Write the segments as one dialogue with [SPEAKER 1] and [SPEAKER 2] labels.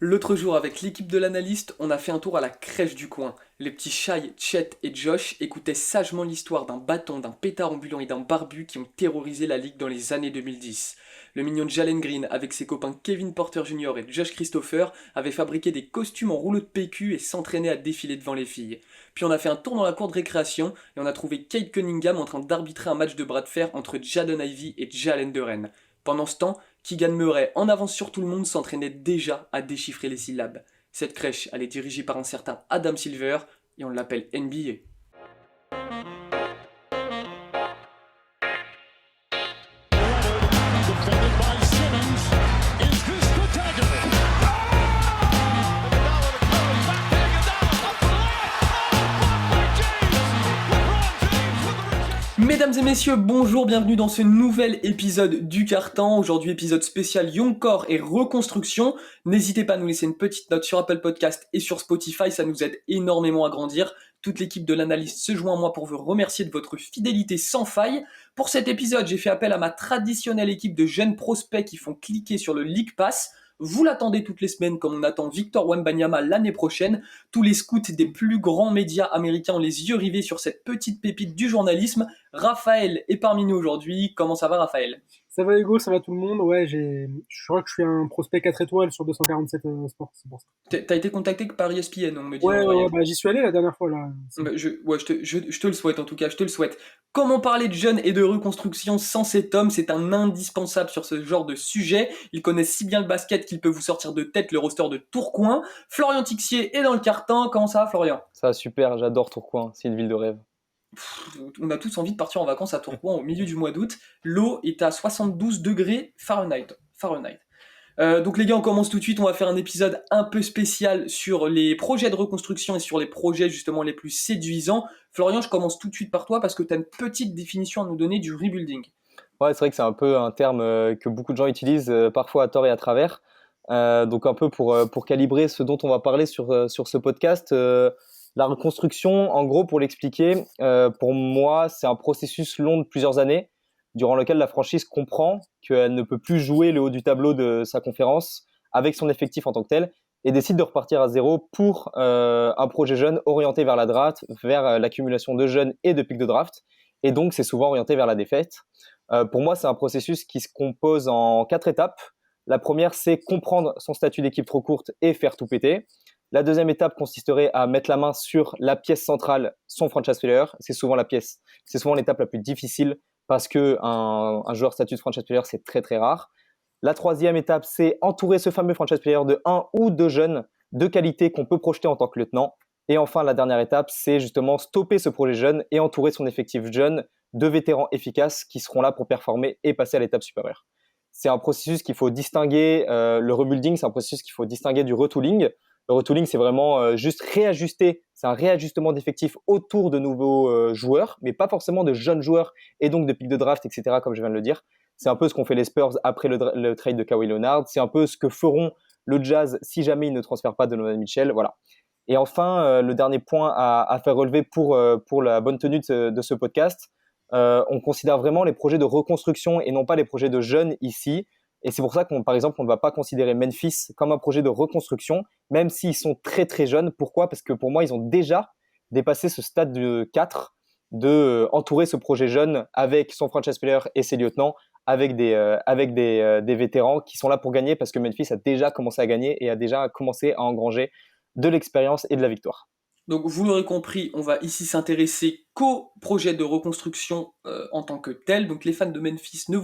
[SPEAKER 1] L'autre jour, avec l'équipe de l'analyste, on a fait un tour à la crèche du coin. Les petits Shai, Chet et Josh écoutaient sagement l'histoire d'un bâton, d'un pétard ambulant et d'un barbu qui ont terrorisé la ligue dans les années 2010. Le mignon Jalen Green, avec ses copains Kevin Porter Jr. et Josh Christopher, avait fabriqué des costumes en rouleau de PQ et s'entraînait à défiler devant les filles. Puis on a fait un tour dans la cour de récréation et on a trouvé Kate Cunningham en train d'arbitrer un match de bras de fer entre Jaden Ivey et Jalen Duren. Pendant ce temps, Keegan Murray, en avance sur tout le monde, s'entraînait déjà à déchiffrer les syllabes. Cette crèche, elle est dirigée par un certain Adam Silver, et on l'appelle NBA. Mesdames et messieurs, bonjour, bienvenue dans ce nouvel épisode du Carton. Aujourd'hui, épisode spécial Young Core et reconstruction. N'hésitez pas à nous laisser une petite note sur Apple Podcast et sur Spotify, ça nous aide énormément à grandir. Toute l'équipe de l'analyste se joint à moi pour vous remercier de votre fidélité sans faille. Pour cet épisode, j'ai fait appel à ma traditionnelle équipe de jeunes prospects qui font cliquer sur le League Pass. Vous l'attendez toutes les semaines comme on attend Victor Wembanyama l'année prochaine. Tous les scouts des plus grands médias américains ont les yeux rivés sur cette petite pépite du journalisme. Raphaël est parmi nous aujourd'hui. Comment ça va, Raphaël?
[SPEAKER 2] Ça va Hugo, ça va tout le monde. Ouais, je crois que je suis un prospect 4 étoiles sur 247 sports, c'est pour ça.
[SPEAKER 1] T'as été contacté par ESPN, on me dit
[SPEAKER 2] Ouais,
[SPEAKER 1] en
[SPEAKER 2] ouais, ouais,
[SPEAKER 1] oreillette.
[SPEAKER 2] bah, j'y suis allé la dernière fois là.
[SPEAKER 1] Bah, je te le souhaite en tout cas, je te le souhaite. Comment parler de jeunes et de reconstruction sans cet homme? C'est un indispensable sur ce genre de sujet. Il connaît si bien le basket qu'il peut vous sortir de tête le roster de Tourcoing. Florian Tixier est dans le carton. Comment ça va, Florian?
[SPEAKER 3] Ça va super, j'adore Tourcoing, c'est une ville de rêve.
[SPEAKER 1] On a tous envie de partir en vacances à Tourcoing au milieu du mois d'août. L'eau est à 72 degrés Fahrenheit. Donc les gars, on commence tout de suite. On va faire un épisode un peu spécial sur les projets de reconstruction et sur les projets justement les plus séduisants. Florian, je commence tout de suite par toi parce que tu as une petite définition à nous donner du rebuilding.
[SPEAKER 3] Ouais, c'est vrai que c'est un peu un terme que beaucoup de gens utilisent, parfois à tort et à travers. Donc un peu pour calibrer ce dont on va parler sur ce podcast. La reconstruction, en gros, pour l'expliquer, pour moi, c'est un processus long de plusieurs années, durant lequel la franchise comprend qu'elle ne peut plus jouer le haut du tableau de sa conférence avec son effectif en tant que tel, et décide de repartir à zéro pour un projet jeune orienté vers la draft, vers l'accumulation de jeunes et de pics de draft. Et donc, c'est souvent orienté vers la défaite. Pour moi, c'est un processus qui se compose en 4 étapes. La première, c'est comprendre son statut d'équipe trop courte et faire tout péter. La deuxième étape consisterait à mettre la main sur la pièce centrale, son franchise player. C'est souvent l'étape la plus difficile parce que un joueur statut de franchise player, c'est très très rare. La troisième étape, c'est entourer ce fameux franchise player de un ou deux jeunes de qualité qu'on peut projeter en tant que lieutenant. Et enfin, la dernière étape, c'est justement stopper ce projet jeune et entourer son effectif jeune de vétérans efficaces qui seront là pour performer et passer à l'étape supérieure. C'est un processus qu'il faut distinguer, le rebuilding, c'est un processus qu'il faut distinguer du retooling. Le retooling, c'est vraiment juste réajuster, c'est un réajustement d'effectifs autour de nouveaux joueurs, mais pas forcément de jeunes joueurs et donc de pics de draft, etc., comme je viens de le dire. C'est un peu ce qu'ont fait les Spurs après le trade de Kawhi Leonard. C'est un peu ce que feront le Jazz si jamais ils ne transfèrent pas Donovan Mitchell. Voilà. Et enfin, le dernier point à faire relever pour la bonne tenue de ce podcast, on considère vraiment les projets de reconstruction et non pas les projets de jeunes ici. Et c'est pour ça par exemple, on ne va pas considérer Memphis comme un projet de reconstruction, même s'ils sont très très jeunes. Pourquoi? Parce que pour moi, ils ont déjà dépassé ce stade de 4 de entourer ce projet jeune avec son franchise player et ses lieutenants, avec des vétérans qui sont là pour gagner parce que Memphis a déjà commencé à gagner et a déjà commencé à engranger de l'expérience et de la victoire.
[SPEAKER 1] Donc vous l'aurez compris, on va ici s'intéresser qu'au projet de reconstruction en tant que tel. Donc les fans de Memphis, ne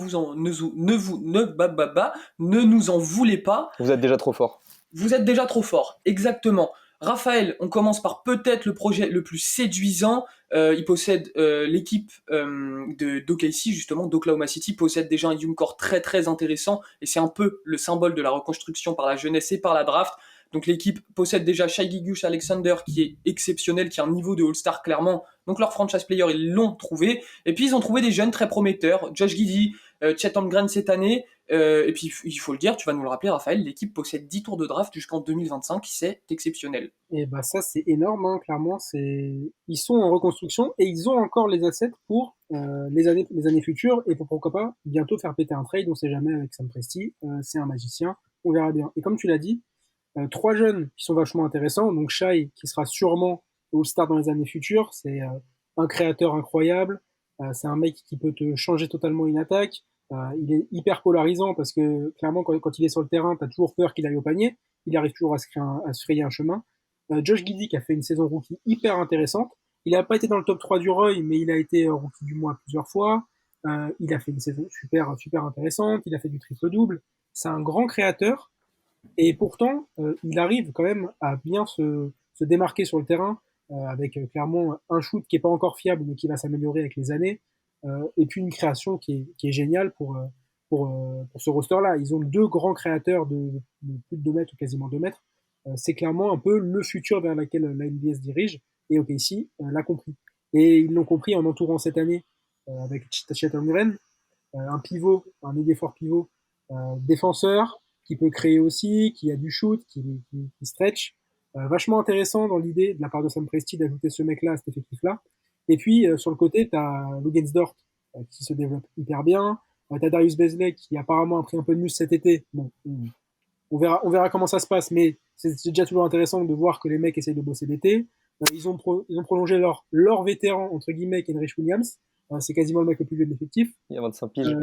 [SPEAKER 1] nous en voulez pas.
[SPEAKER 3] Vous êtes déjà trop fort.
[SPEAKER 1] Vous êtes déjà trop fort, exactement. Raphaël, on commence par peut-être le projet le plus séduisant. Il possède l'équipe d'OKC, justement, d'Oklahoma City, possède déjà un young core très très intéressant et c'est un peu le symbole de la reconstruction par la jeunesse et par la draft. Donc l'équipe possède déjà Shai Gilgeous-Alexander qui est exceptionnel, qui a un niveau de All-Star clairement. Donc leur franchise player, ils l'ont trouvé. Et puis ils ont trouvé des jeunes très prometteurs. Josh Giddey, Chet Holmgren cette année. Et puis il faut le dire, tu vas nous le rappeler Raphaël, l'équipe possède 10 tours de draft jusqu'en 2025, c'est exceptionnel.
[SPEAKER 2] Et bah ça c'est énorme, hein, clairement. Ils sont en reconstruction et ils ont encore les assets pour les années futures et pour pourquoi pas bientôt faire péter un trade. On sait jamais avec Sam Presti. C'est un magicien. On verra bien. Et comme tu l'as dit, Trois jeunes qui sont vachement intéressants. Donc Shai, qui sera sûrement All-Star dans les années futures. C'est un créateur incroyable. C'est un mec qui peut te changer totalement une attaque. Il est hyper polarisant parce que clairement, quand il est sur le terrain, tu as toujours peur qu'il aille au panier. Il arrive toujours à se frayer un chemin. Josh Giddey qui a fait une saison rookie hyper intéressante. Il n'a pas été dans le top 3 du Roy, mais il a été rookie du mois plusieurs fois. Il a fait une saison super intéressante. Il a fait du triple-double. C'est un grand créateur. Et pourtant, il arrive quand même à bien se démarquer sur le terrain, avec clairement un shoot qui est pas encore fiable, mais qui va s'améliorer avec les années, et puis une création qui est géniale pour ce roster-là. Ils ont deux grands créateurs de plus de 2 mètres ou quasiment 2 mètres. C'est clairement un peu le futur vers lequel la NBA se dirige, et OKC l'a compris. Et ils l'ont compris en entourant cette année avec Chet Holmgren, un pivot, un ailier fort pivot, défenseur, qui peut créer aussi, qui a du shoot, qui stretch. Vachement intéressant dans l'idée de la part de Sam Presti d'ajouter ce mec-là à cet effectif-là. Et puis sur le côté, tu as Lugensdort qui se développe hyper bien. Tu as Darius Bazley qui apparemment a pris un peu de muscle cet été. Bon, on verra comment ça se passe, mais c'est déjà toujours intéressant de voir que les mecs essayent de bosser l'été. Ils ont prolongé leur vétéran, entre guillemets, Kenrich Williams. C'est quasiment le mec le plus vieux de l'effectif.
[SPEAKER 3] Il y a 25 piges.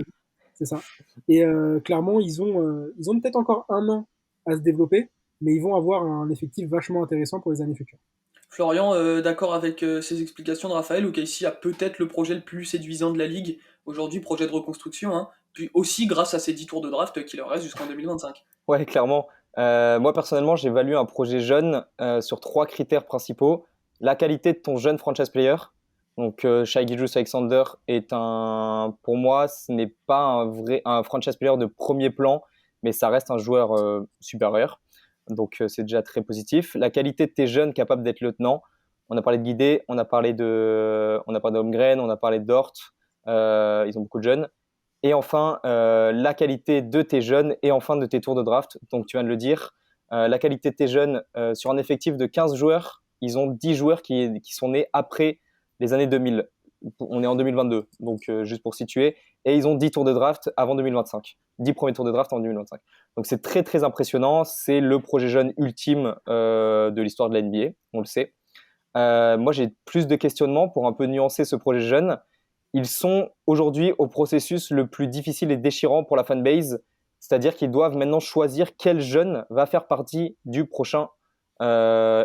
[SPEAKER 2] C'est ça. Et clairement, ils ont peut-être encore 1 an à se développer, mais ils vont avoir un effectif vachement intéressant pour les années futures.
[SPEAKER 1] Florian, d'accord avec ces explications de Raphaël, OKC a peut-être le projet le plus séduisant de la ligue, aujourd'hui projet de reconstruction, hein, puis aussi grâce à ces 10 tours de draft qui leur restent jusqu'en 2025.
[SPEAKER 3] Ouais, clairement. Moi, personnellement, j'évalue un projet jeune sur 3 critères principaux. La qualité de ton jeune franchise player. Donc, Shai Gilgeous-Alexander pour moi, ce n'est pas un franchise player de premier plan, mais ça reste un joueur supérieur. Donc, c'est déjà très positif. La qualité de tes jeunes capables d'être lieutenants. On a parlé de Guidé, on a parlé de Holmgren, on a parlé de Dort. Ils ont beaucoup de jeunes. Et enfin, la qualité de tes jeunes et enfin de tes tours de draft. Donc, tu viens de le dire. La qualité de tes jeunes, sur un effectif de 15 joueurs, ils ont 10 joueurs qui sont nés après les années 2000. On est en 2022, donc juste pour situer. Et ils ont 10 tours de draft avant 2025. 10 premiers tours de draft en 2025. Donc, c'est très, très impressionnant. C'est le projet jeune ultime de l'histoire de la NBA, on le sait. Moi, j'ai plus de questionnements pour un peu nuancer ce projet jeune. Ils sont aujourd'hui au processus le plus difficile et déchirant pour la fanbase, c'est-à-dire qu'ils doivent maintenant choisir quel jeune va faire partie du prochain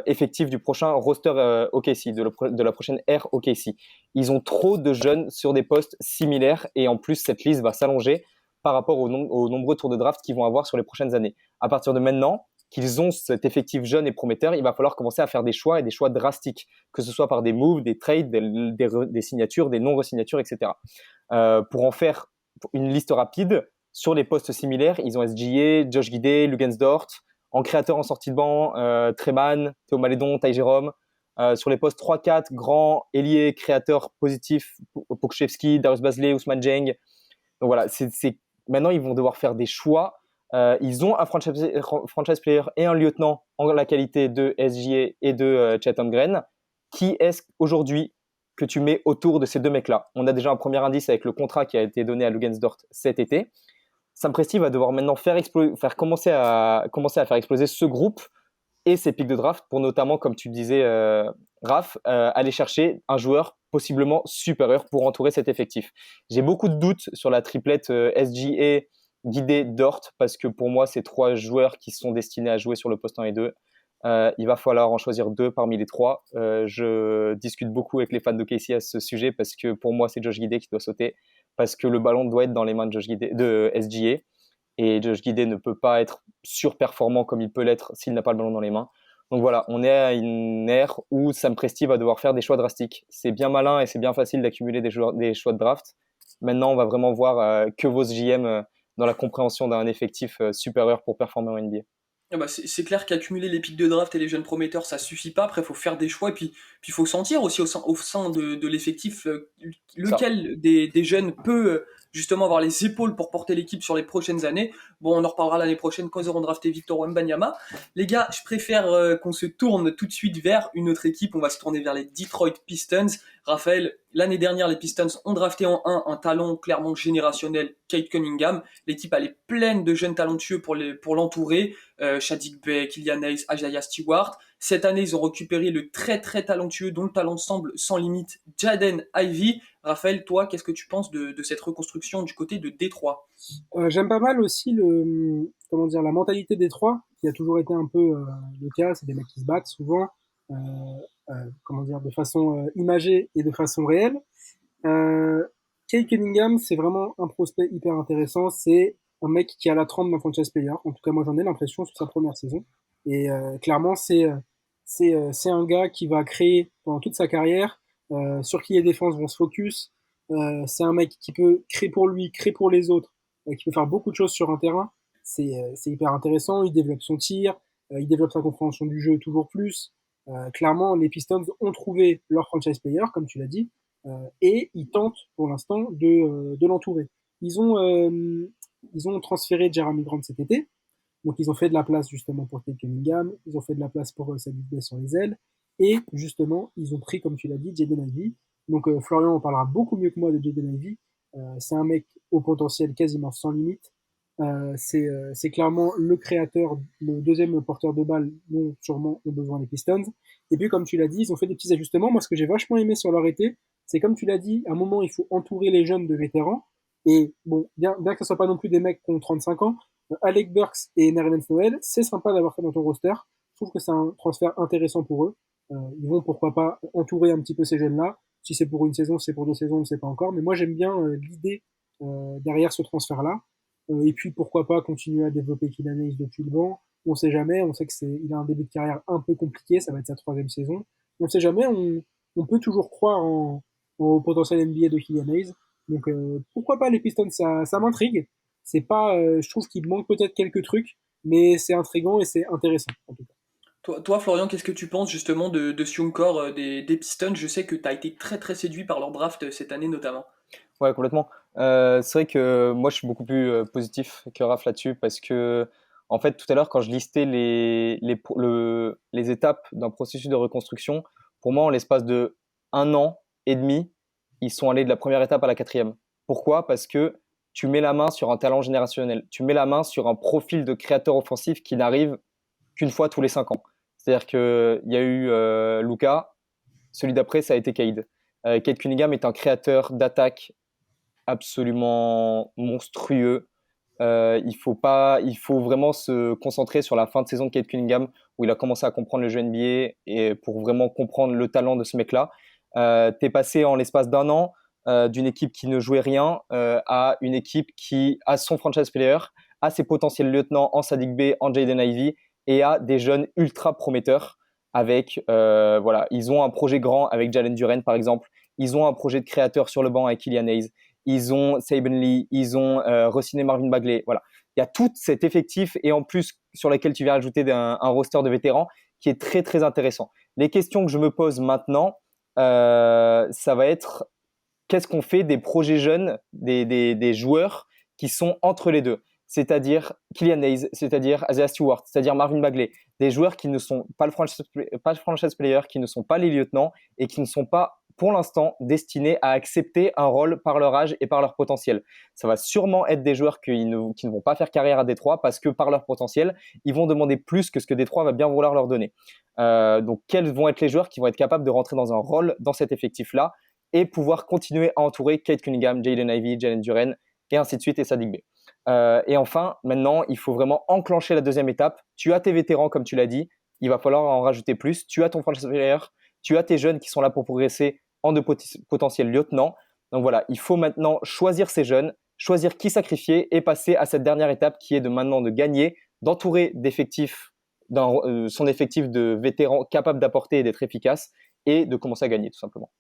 [SPEAKER 3] effectif, du prochain roster OKC, de la prochaine ère OKC. Ils ont trop de jeunes sur des postes similaires et en plus, cette liste va s'allonger par rapport aux nombreux tours de draft qu'ils vont avoir sur les prochaines années. À partir de maintenant, qu'ils ont cet effectif jeune et prometteur, il va falloir commencer à faire des choix et des choix drastiques, que ce soit par des moves, des trades, des signatures, des non-resignatures, etc. Pour en faire une liste rapide, sur les postes similaires, ils ont SGA, Josh Giddey, Lugensdort, en créateur en sortie de banc, Treman, Théo Malédon, Ty Jerome. Sur les postes 3-4, grand, ailier, créateur positif, Pokusevski, Darius Bazley, Ousmane Dieng. Donc voilà, maintenant ils vont devoir faire des choix. Ils ont un franchise player et un lieutenant en la qualité de SGA et de Chet Holmgren. Qui est-ce aujourd'hui que tu mets autour de ces deux mecs-là? On a déjà un premier indice avec le contrat qui a été donné à Lugensdort cet été. Sam Presti va devoir maintenant commencer à faire exploser ce groupe et ses pics de draft pour notamment, comme tu disais, Raph, aller chercher un joueur possiblement supérieur pour entourer cet effectif. J'ai beaucoup de doutes sur la triplette SGA, Guidé, Dort, parce que pour moi, c'est 3 joueurs qui sont destinés à jouer sur le poste 1 et 2. Il va falloir en choisir 2 parmi les 3. Je discute beaucoup avec les fans de Casey à ce sujet parce que pour moi, c'est Josh Giddey qui doit sauter parce que le ballon doit être dans les mains de SGA et Josh Giddey ne peut pas être surperformant comme il peut l'être s'il n'a pas le ballon dans les mains. Donc voilà, on est à une ère où Sam Presti va devoir faire des choix drastiques. C'est bien malin et c'est bien facile d'accumuler des choix de draft. Maintenant, on va vraiment voir que vaut ce JM dans la compréhension d'un effectif supérieur pour performer en NBA.
[SPEAKER 1] Ah bah c'est clair qu'accumuler les pics de draft et les jeunes prometteurs, ça suffit pas. Après, il faut faire des choix et puis il faut sentir aussi au sein de l'effectif lequel des jeunes peut justement avoir les épaules pour porter l'équipe sur les prochaines années. Bon, on en reparlera l'année prochaine quand ils auront drafté Victor Wembanyama. Les gars, je préfère qu'on se tourne tout de suite vers une autre équipe. On va se tourner vers les Detroit Pistons. Raphaël, l'année dernière, les Pistons ont drafté en 1 un talent clairement générationnel, Kate Cunningham. L'équipe, elle est pleine de jeunes talentueux pour l'entourer. Shadik Bey, Killian Hayes, Isaiah Stewart. Cette année, ils ont récupéré le très très talentueux, dont le talent semble sans limite, Jaden Ivey. Raphaël, toi, qu'est-ce que tu penses de cette reconstruction du côté de Détroit?
[SPEAKER 2] J'aime pas mal aussi comment dire, la mentalité des trois, qui a toujours été un peu le cas. C'est des mecs qui se battent souvent, euh, comment dire, de façon imagée et de façon réelle. Kate Cunningham, c'est vraiment un prospect hyper intéressant. C'est un mec qui a la trempe d'un franchise player. En tout cas, moi, j'en ai l'impression sur sa première saison. Et clairement, c'est un gars qui va créer pendant toute sa carrière, sur qui les défenses vont se focus. C'est un mec qui peut créer pour lui, créer pour les autres, qui peut faire beaucoup de choses sur un terrain. C'est hyper intéressant. Il développe son tir, il développe sa compréhension du jeu toujours plus. Clairement, les Pistons ont trouvé leur franchise player, comme tu l'as dit, et ils tentent pour l'instant de l'entourer. Ils ont transféré Jeremy Grant cet été, donc ils ont fait de la place justement pour Tate Cunningham, ils ont fait de la place pour Saddiq Bey sur les ailes, et justement ils ont pris, comme tu l'as dit, Jaden Ivey. Donc Florian en parlera beaucoup mieux que moi de Jaden Ivey. C'est un mec au potentiel quasiment sans limite. C'est clairement le créateur, le deuxième porteur de balle dont sûrement ont besoin les Pistons. Et puis comme tu l'as dit, ils ont fait des petits ajustements. Moi ce que j'ai vachement aimé sur leur été, c'est comme tu l'as dit, à un moment il faut entourer les jeunes de vétérans. Et bon, bien que ce soit pas non plus des mecs qui ont 35 ans, Alec Burks et Nerlens Noel, c'est sympa d'avoir fait dans ton roster. Je trouve que c'est un transfert intéressant pour eux. Ils vont pourquoi pas entourer un petit peu ces jeunes-là. Si c'est pour une saison, si c'est pour 2 saisons, on ne sait pas encore. Mais moi j'aime bien l'idée derrière ce transfert-là. Et puis pourquoi pas continuer à développer Killian Hayes depuis le banc. On sait jamais, on sait que il a un début de carrière un peu compliqué, ça va être sa 3e saison. On sait jamais, on peut toujours croire au potentiel NBA de Killian Hayes. Donc pourquoi pas les Pistons, ça m'intrigue. C'est pas, je trouve qu'il manque peut-être quelques trucs, mais c'est intriguant et c'est intéressant en tout cas.
[SPEAKER 1] Toi, Florian, qu'est-ce que tu penses justement de ce young core des Pistons? Je sais que tu as été très très séduit par leur draft cette année notamment.
[SPEAKER 3] Ouais, complètement. C'est vrai que moi, je suis beaucoup plus positif que Raph là-dessus parce que, en fait, tout à l'heure, quand je listais les étapes d'un processus de reconstruction, pour moi, en l'espace de 1 an et demi, ils sont allés de la première étape à la 4e. Pourquoi? Parce que tu mets la main sur un talent générationnel. Tu mets la main sur un profil de créateur offensif qui n'arrive qu'une fois tous les 5 ans. C'est-à-dire qu'il y a eu Luka, celui d'après, ça a été Cade. Cade Cunningham est un créateur d'attaque absolument monstrueux. Il faut vraiment se concentrer sur la fin de saison de Cade Cunningham, où il a commencé à comprendre le jeu NBA et pour vraiment comprendre le talent de ce mec-là. T'es passé en l'espace d'un an d'une équipe qui ne jouait rien à une équipe qui a son franchise player, a ses potentiels lieutenants en Saddiq Bey, en Jaden Ivey et a des jeunes ultra prometteurs avec voilà, ils ont un projet grand avec Jalen Duren par exemple, ils ont un projet de créateur sur le banc avec Killian Hayes, ils ont Saben Lee, ils ont re-signé Marvin Bagley. Voilà, il y a tout cet effectif et en plus sur lequel tu viens ajouter un roster de vétérans qui est très très intéressant. Les questions que je me pose maintenant, ça va être qu'est-ce qu'on fait des projets jeunes, des joueurs qui sont entre les deux, c'est-à-dire Killian Hayes, c'est-à-dire Isaiah Stewart, c'est-à-dire Marvin Bagley, des joueurs qui ne sont pas le franchise player, qui ne sont pas les lieutenants et qui ne sont pas pour l'instant destinés à accepter un rôle par leur âge et par leur potentiel. Ça va sûrement être des joueurs qui ne vont pas faire carrière à Détroit parce que par leur potentiel, ils vont demander plus que ce que Détroit va bien vouloir leur donner. Donc quels vont être les joueurs qui vont être capables de rentrer dans un rôle dans cet effectif-là et pouvoir continuer à entourer Kate Cunningham, Jaden Ivey, Jalen Duren et ainsi de suite et Saddiq Bey. Et enfin, maintenant, il faut vraiment enclencher la deuxième étape. Tu as tes vétérans, comme tu l'as dit, il va falloir en rajouter plus. Tu as ton franchise player, tu as tes jeunes qui sont là pour progresser en de potentiels lieutenants. Donc voilà, il faut maintenant choisir ces jeunes, choisir qui sacrifier et passer à cette dernière étape qui est de maintenant de gagner, d'entourer son effectif de vétérans capables d'apporter et d'être efficaces et de commencer à gagner tout simplement.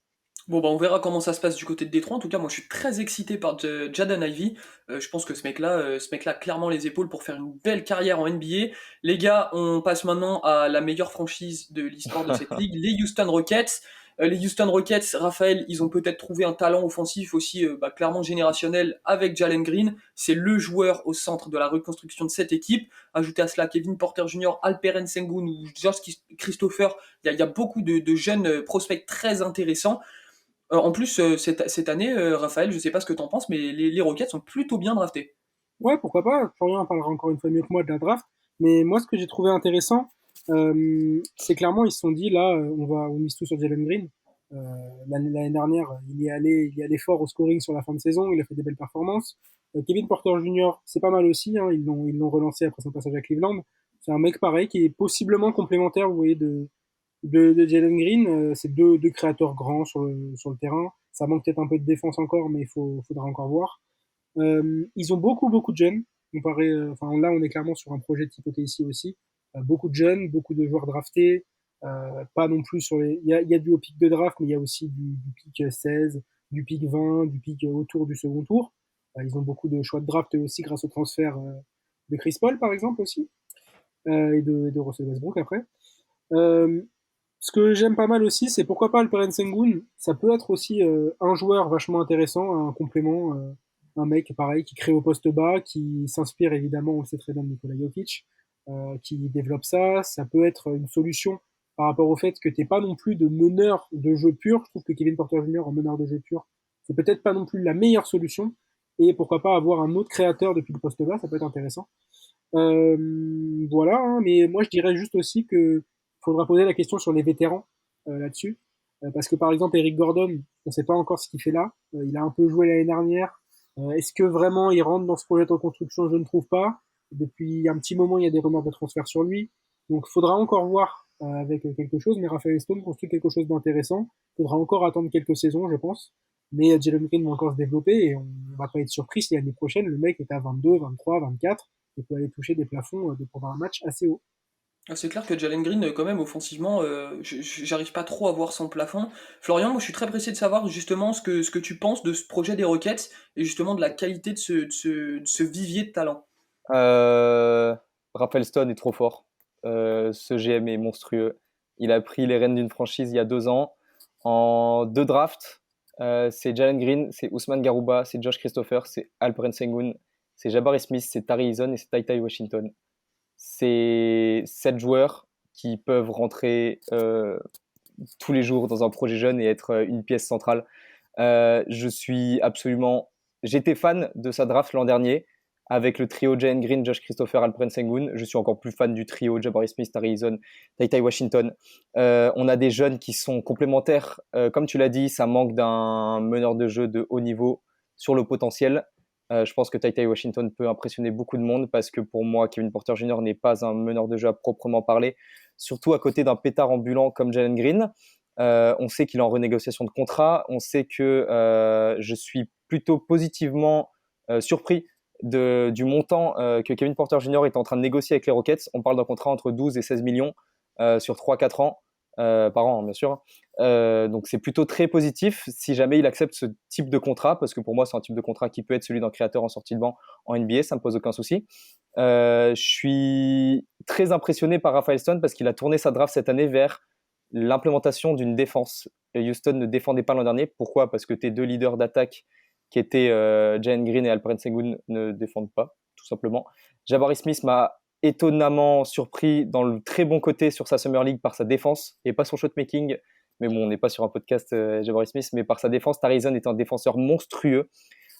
[SPEAKER 1] Bon, bah, on verra comment ça se passe du côté de Détroit. En tout cas, moi, je suis très excité par Jaden Ivey. Je pense que ce mec-là a clairement les épaules pour faire une belle carrière en NBA. Les gars, on passe maintenant à la meilleure franchise de l'histoire de cette ligue, les Houston Rockets. Les Houston Rockets, Raphaël, ils ont peut-être trouvé un talent offensif aussi clairement générationnel avec Jalen Green. C'est le joueur au centre de la reconstruction de cette équipe. Ajoutez à cela Kevin Porter Jr., Alperen Sengun ou Josh Christopher. Il y a beaucoup de jeunes prospects très intéressants. En plus, cette année, Raphaël, je ne sais pas ce que tu en penses, mais les Rockets sont plutôt bien draftés.
[SPEAKER 2] Ouais, pourquoi pas. Florian en parlera encore une fois mieux que moi de la draft. Mais moi, ce que j'ai trouvé intéressant, c'est clairement, ils se sont dit, là, on mise tout sur Jalen Green. Euh, l'année dernière, il y allait fort au scoring sur la fin de saison, il a fait des belles performances. Kevin Porter Jr., c'est pas mal aussi, hein, ils l'ont relancé après son passage à Cleveland. C'est un mec pareil qui est possiblement complémentaire, vous voyez, de Jalen Green. C'est deux créateurs grands sur le terrain. Ça manque peut-être un peu de défense encore, mais faudra encore voir. Ils ont beaucoup de jeunes. Enfin, là, on est clairement sur un projet type OKC aussi. Beaucoup de jeunes, beaucoup de joueurs draftés. Pas non plus sur les. Il y a du au pic de draft, mais il y a aussi du pic 16, du pic 20, du pic autour du second tour. Ils ont beaucoup de choix de draft aussi grâce au transfert de Chris Paul, par exemple, aussi, et de Russell Westbrook après. Euh, Ce que j'aime pas mal aussi, c'est pourquoi pas Alperen Sengun. Ça peut être aussi un joueur vachement intéressant, un complément, un mec pareil qui crée au poste bas, qui s'inspire évidemment, on le sait très bien, de Nikola Jokic, qui développe ça. Ça peut être une solution par rapport au fait que t'es pas non plus de meneur de jeu pur. Je trouve que Kevin Porter Jr. en meneur de jeu pur, c'est peut-être pas non plus la meilleure solution. Et pourquoi pas avoir un autre créateur depuis le poste bas, ça peut être intéressant. Voilà, hein, mais moi je dirais juste aussi que faudra poser la question sur les vétérans là-dessus. Parce que par exemple, Eric Gordon, on ne sait pas encore ce qu'il fait là. Il a un peu joué l'année dernière. Est-ce que vraiment il rentre dans ce projet de reconstruction? Je ne trouve pas. Depuis un petit moment, il y a des rumeurs de transfert sur lui. Donc il faudra encore voir avec quelque chose. Mais Raphaël Stone construit quelque chose d'intéressant. Il faudra encore attendre quelques saisons, je pense. Mais Jalen Green va encore se développer et on va pas être surpris si l'année prochaine, le mec est à 22, 23, 24 et peut aller toucher des plafonds de pour un match assez haut.
[SPEAKER 1] Ah, c'est clair que Jalen Green, quand même, offensivement, j'arrive pas trop à voir son plafond. Florian, moi je suis très pressé de savoir justement ce que tu penses de ce projet des Rockets et justement de la qualité de ce vivier de talent.
[SPEAKER 3] Euh, Raphaël Stone est trop fort. Ce GM est monstrueux. Il a pris les rênes d'une franchise il y a 2 ans. En 2 drafts, c'est Jalen Green, c'est Ousmane Garouba, c'est Josh Christopher, c'est Alperen Sengun, c'est Jabari Smith, c'est Tari Eason et c'est Tai Tai Washington. C'est 7 joueurs qui peuvent rentrer tous les jours dans un projet jeune et être une pièce centrale. Je suis absolument. J'étais fan de sa draft l'an dernier avec le trio Jalen Green, Josh Christopher, Alperen Sengun. Je suis encore plus fan du trio Jabari Smith, Tari Eason, Tai Tai Washington. On a des jeunes qui sont complémentaires. Comme tu l'as dit, ça manque d'un meneur de jeu de haut niveau sur le potentiel. Je pense que Tai Tai Washington peut impressionner beaucoup de monde parce que pour moi, Kevin Porter Jr. n'est pas un meneur de jeu à proprement parler, surtout à côté d'un pétard ambulant comme Jalen Green. On sait qu'il est en renégociation de contrat. On sait que je suis plutôt positivement surpris du montant que Kevin Porter Jr. est en train de négocier avec les Rockets. On parle d'un contrat entre 12 et 16 millions sur 3-4 ans. Par an, hein, bien sûr. Donc c'est plutôt très positif si jamais il accepte ce type de contrat, parce que pour moi c'est un type de contrat qui peut être celui d'un créateur en sortie de banc en NBA, ça me pose aucun souci. Je suis très impressionné par Raphaël Stone parce qu'il a tourné sa draft cette année vers l'implémentation d'une défense. Houston ne défendait pas l'an dernier. Pourquoi? Parce que tes 2 leaders d'attaque qui étaient Jalen Green et Alperen Sengun ne défendent pas, tout simplement. Jabari Smith m'a étonnamment surpris dans le très bon côté sur sa Summer League par sa défense et pas son shotmaking. Mais bon, on n'est pas sur un podcast Jabari Smith, mais par sa défense, Tarizon est un défenseur monstrueux.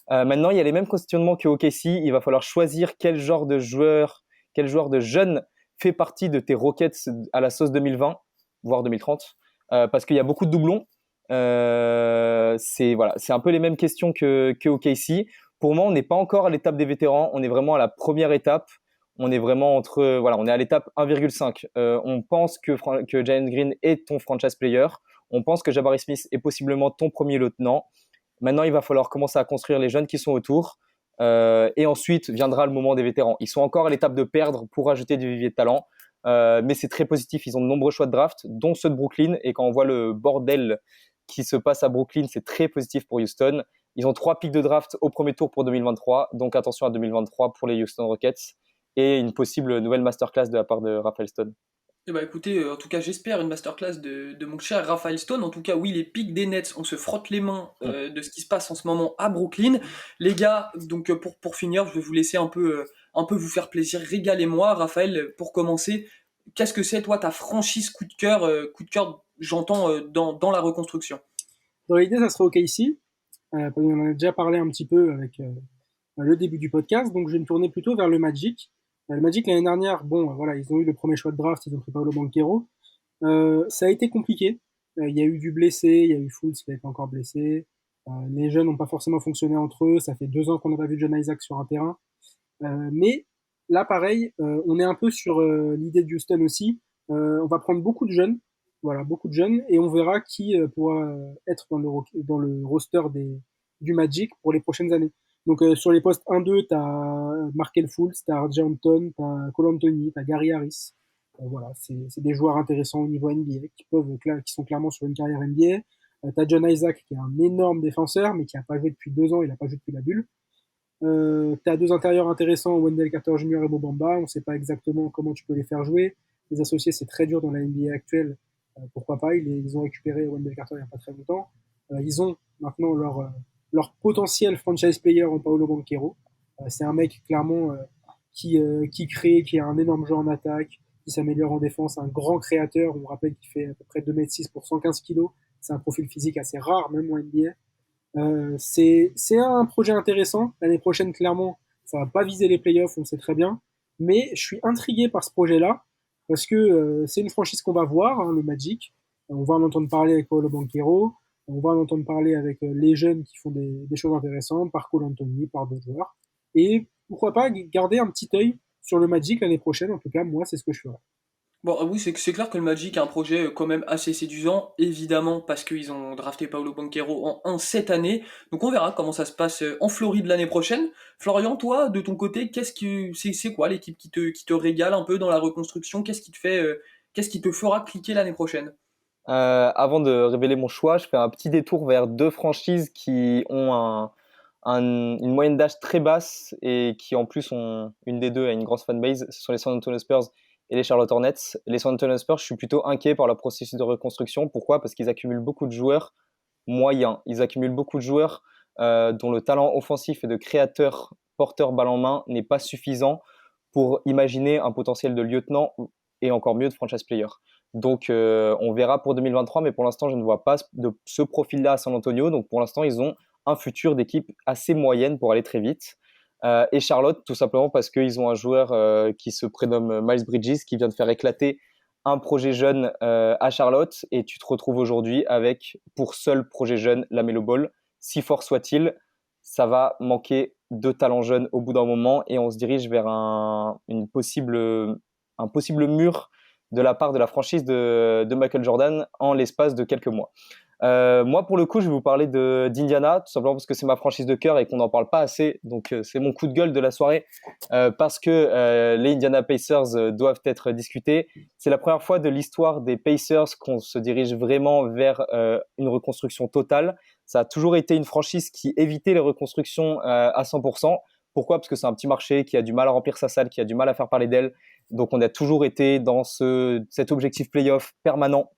[SPEAKER 3] Maintenant, il y a les mêmes questionnements que OKC. Il va falloir choisir quel genre de joueur, quel joueur de jeune fait partie de tes Rockets à la sauce 2020, voire 2030, parce qu'il y a beaucoup de doublons. C'est un peu les mêmes questions que OKC. Pour moi, on n'est pas encore à l'étape des vétérans. On est vraiment à la première étape. On est vraiment on est à l'étape 1,5. On pense que Jalen Green est ton franchise player. On pense que Jabari Smith est possiblement ton premier lieutenant. Maintenant, il va falloir commencer à construire les jeunes qui sont autour. Et ensuite viendra le moment des vétérans. Ils sont encore à l'étape de perdre pour ajouter du vivier de talent. Mais c'est très positif. Ils ont de nombreux choix de draft, dont ceux de Brooklyn. Et quand on voit le bordel qui se passe à Brooklyn, c'est très positif pour Houston. Ils ont 3 pics de draft au premier tour pour 2023. Donc attention à 2023 pour les Houston Rockets. Et une possible nouvelle masterclass de la part de Raphaël Stone.
[SPEAKER 1] Eh ben écoutez, en tout cas j'espère une masterclass de mon cher Raphaël Stone. En tout cas oui, les pics des Nets, on se frotte les mains de ce qui se passe en ce moment à Brooklyn. Les gars, donc pour finir, je vais vous laisser un peu vous faire plaisir. Régalez-moi, Raphaël, pour commencer. Qu'est-ce que c'est toi ta franchise coup de cœur j'entends dans la reconstruction?
[SPEAKER 2] Dans l'idée, ça serait OKC. On en a déjà parlé un petit peu avec le début du podcast, donc je vais me tourner plutôt vers le Magic. Le Magic l'année dernière, bon, voilà, ils ont eu le premier choix de draft, ils ont pris Paolo Banchero. Ça a été compliqué. Il y a eu du blessé, il y a eu Fultz qui a été encore blessé. Les jeunes n'ont pas forcément fonctionné entre eux. Ça fait 2 ans qu'on n'a pas vu John Isaac sur un terrain. Mais là, pareil, on est un peu sur l'idée de Houston aussi. On va prendre beaucoup de jeunes, voilà, beaucoup de jeunes, et on verra qui pourra être dans le roster du Magic pour les prochaines années. Donc sur les postes 1-2, tu as Markel Fultz, tu as RJ Hampton, tu as Cole Anthony, tu as Gary Harris. Voilà, c'est des joueurs intéressants au niveau NBA qui sont clairement sur une carrière NBA. Tu as John Isaac qui est un énorme défenseur, mais qui n'a pas joué depuis 2 ans, il n'a pas joué depuis la bulle. Tu as deux intérieurs intéressants, Wendell Carter Jr. et Bobamba. On ne sait pas exactement comment tu peux les faire jouer. Les associés, c'est très dur dans la NBA actuelle. Pourquoi pas, ils ont récupéré Wendell Carter il n'y a pas très longtemps. Ils ont maintenant leur potentiel franchise player en Paolo Banchero. C'est un mec clairement qui crée, qui est un énorme joueur en attaque, qui s'améliore en défense, un grand créateur. On rappelle qu'il fait à peu près 2,6 m pour 115 kg. C'est un profil physique assez rare, même en NBA. C'est un projet intéressant. L'année prochaine, clairement, ça va pas viser les playoffs, on sait très bien. Mais je suis intrigué par ce projet-là parce que c'est une franchise qu'on va voir, hein, le Magic. On va en entendre parler avec Paolo Banchero. On va en entendre parler avec les jeunes qui font des choses intéressantes, par Cole Anthony, par d'autres joueurs. Et pourquoi pas garder un petit œil sur le Magic l'année prochaine. En tout cas, moi, c'est ce que je ferai.
[SPEAKER 1] Bon, oui, c'est clair que le Magic a un projet quand même assez séduisant, évidemment, parce qu'ils ont drafté Paolo Banchero en 1 cette année. Donc on verra comment ça se passe en Floride l'année prochaine. Florian, toi, de ton côté, c'est quoi l'équipe qui te régale un peu dans la reconstruction? Qu'est-ce qui te fera cliquer l'année prochaine?
[SPEAKER 3] Avant de révéler mon choix, je fais un petit détour vers deux franchises qui ont une moyenne d'âge très basse et qui en plus ont une des deux a une grosse fanbase. Ce sont les San Antonio Spurs et les Charlotte Hornets. Les San Antonio Spurs, je suis plutôt inquiet par leur processus de reconstruction. Pourquoi? Parce qu'ils accumulent beaucoup de joueurs moyens. Ils accumulent beaucoup de joueurs dont le talent offensif et de créateur porteur balle en main n'est pas suffisant pour imaginer un potentiel de lieutenant et encore mieux de franchise player. Donc, on verra pour 2023, mais pour l'instant, je ne vois pas de ce profil-là à San Antonio. Donc, pour l'instant, ils ont un futur d'équipe assez moyenne pour aller très vite. Et Charlotte, tout simplement parce qu'ils ont un joueur qui se prénomme Miles Bridges, qui vient de faire éclater un projet jeune à Charlotte. Et tu te retrouves aujourd'hui avec, pour seul projet jeune, la Melo Ball. Si fort soit-il, ça va manquer de talent jeune au bout d'un moment et on se dirige vers un possible mur de la part de la franchise de Michael Jordan en l'espace de quelques mois. Moi, pour le coup, je vais vous parler d'Indiana, tout simplement parce que c'est ma franchise de cœur et qu'on n'en parle pas assez. Donc, c'est mon coup de gueule de la soirée parce que les Indiana Pacers doivent être discutés. C'est la première fois de l'histoire des Pacers qu'on se dirige vraiment vers une reconstruction totale. Ça a toujours été une franchise qui évitait les reconstructions à 100%. Pourquoi? Parce que c'est un petit marché qui a du mal à remplir sa salle, qui a du mal à faire parler d'elle. Donc, on a toujours été dans cet objectif playoff permanent.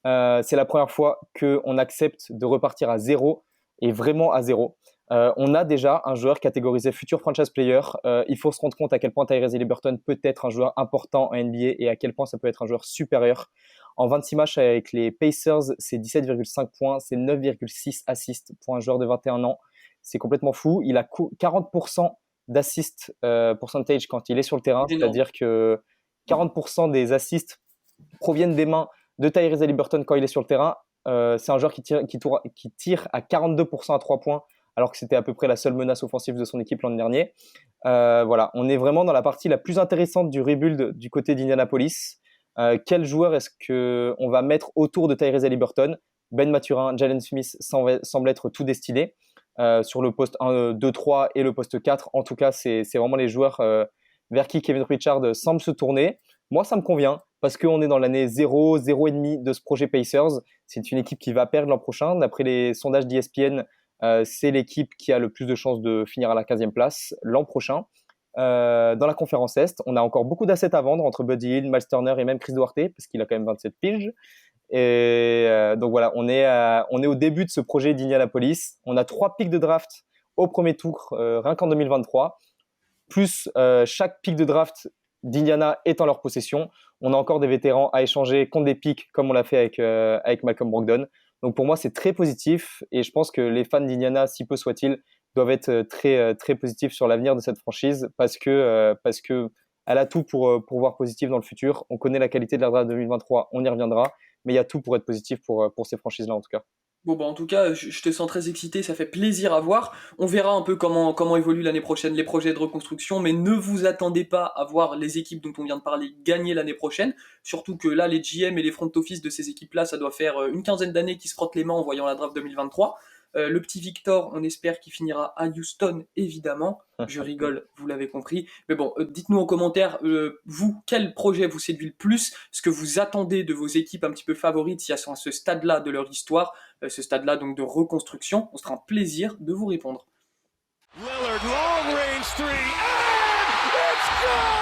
[SPEAKER 3] C'est la première fois qu'on accepte de repartir à zéro et vraiment à zéro. On a déjà un joueur catégorisé futur franchise player. Il faut se rendre compte à quel point Tyrese Haliburton peut être un joueur important en NBA et à quel point ça peut être un joueur supérieur. En 26 matchs avec les Pacers, c'est 17,5 points, c'est 9,6 assists pour un joueur de 21 ans. C'est complètement fou. Il a 40% d'assists percentage quand il est sur le terrain,
[SPEAKER 1] C'est énorme.
[SPEAKER 3] c'est-à-dire que 40% des assists proviennent des mains de Tyrese Haliburton quand il est sur le terrain. C'est un joueur qui tire à 42% à 3 points, alors que c'était à peu près la seule menace offensive de son équipe l'an dernier. Voilà, on est vraiment dans la partie la plus intéressante du rebuild du côté d'Indianapolis. Quel joueur est-ce qu'on va mettre autour de Tyrese Haliburton? Ben Mathurin, Jalen Smith semble être tout destiné sur le poste 1, 2, 3 et le poste 4. En tout cas, c'est vraiment les joueurs vers qui Kevin Pritchard semble se tourner. Moi, ça me convient parce qu'on est dans l'année 0, 0,5 de ce projet Pacers. C'est une équipe qui va perdre l'an prochain. D'après les sondages d'ESPN, c'est l'équipe qui a le plus de chances de finir à la 15e place l'an prochain. dans la conférence Est. On a encore beaucoup d'assets à vendre entre Buddy Hield, Miles Turner et même Chris Duarte, parce qu'il a quand même 27 piges. Et donc voilà, on est au début de ce projet d'Indianapolis. On a 3 pics de draft au premier tour, rien qu'en 2023, plus chaque pic de draft d'Indiana est en leur possession. On a encore des vétérans à échanger contre des pics, comme on l'a fait avec Malcolm Brogdon. Donc pour moi, c'est très positif, et je pense que les fans d'Indiana, si peu soit-il, doivent être très, très positifs sur l'avenir de cette franchise, parce que elle a tout pour voir positif dans le futur. On connaît la qualité de la draft 2023, on y reviendra, mais il y a tout pour être positif pour ces franchises-là en tout cas.
[SPEAKER 1] Bon bah en tout cas, je te sens très excité, ça fait plaisir à voir. On verra un peu comment évoluent l'année prochaine les projets de reconstruction, mais ne vous attendez pas à voir les équipes dont on vient de parler gagner l'année prochaine. Surtout que là, les GM et les front office de ces équipes-là, ça doit faire une quinzaine d'années qu'ils se frottent les mains en voyant la draft 2023. Le petit Victor, on espère qu'il finira à Houston, évidemment. Je rigole, vous l'avez compris. Mais bon, dites-nous en commentaire, vous, quel projet vous séduit le plus, ce que vous attendez de vos équipes un petit peu favorites si elles sont à ce stade-là de leur histoire, ce stade-là donc de reconstruction. On sera un plaisir de vous répondre. Lillard, long range three, and it's good!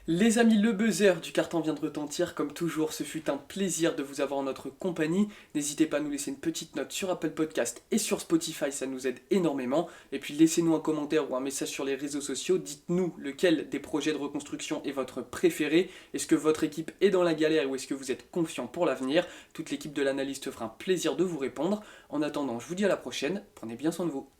[SPEAKER 1] Les amis, le buzzer du carton vient de retentir. Comme toujours, ce fut un plaisir de vous avoir en notre compagnie. N'hésitez pas à nous laisser une petite note sur Apple Podcast et sur Spotify, ça nous aide énormément. Et puis laissez-nous un commentaire ou un message sur les réseaux sociaux. Dites-nous lequel des projets de reconstruction est votre préféré. Est-ce que votre équipe est dans la galère ou est-ce que vous êtes confiant pour l'avenir? Toute l'équipe de l'analyste fera un plaisir de vous répondre. En attendant, je vous dis à la prochaine. Prenez bien soin de vous.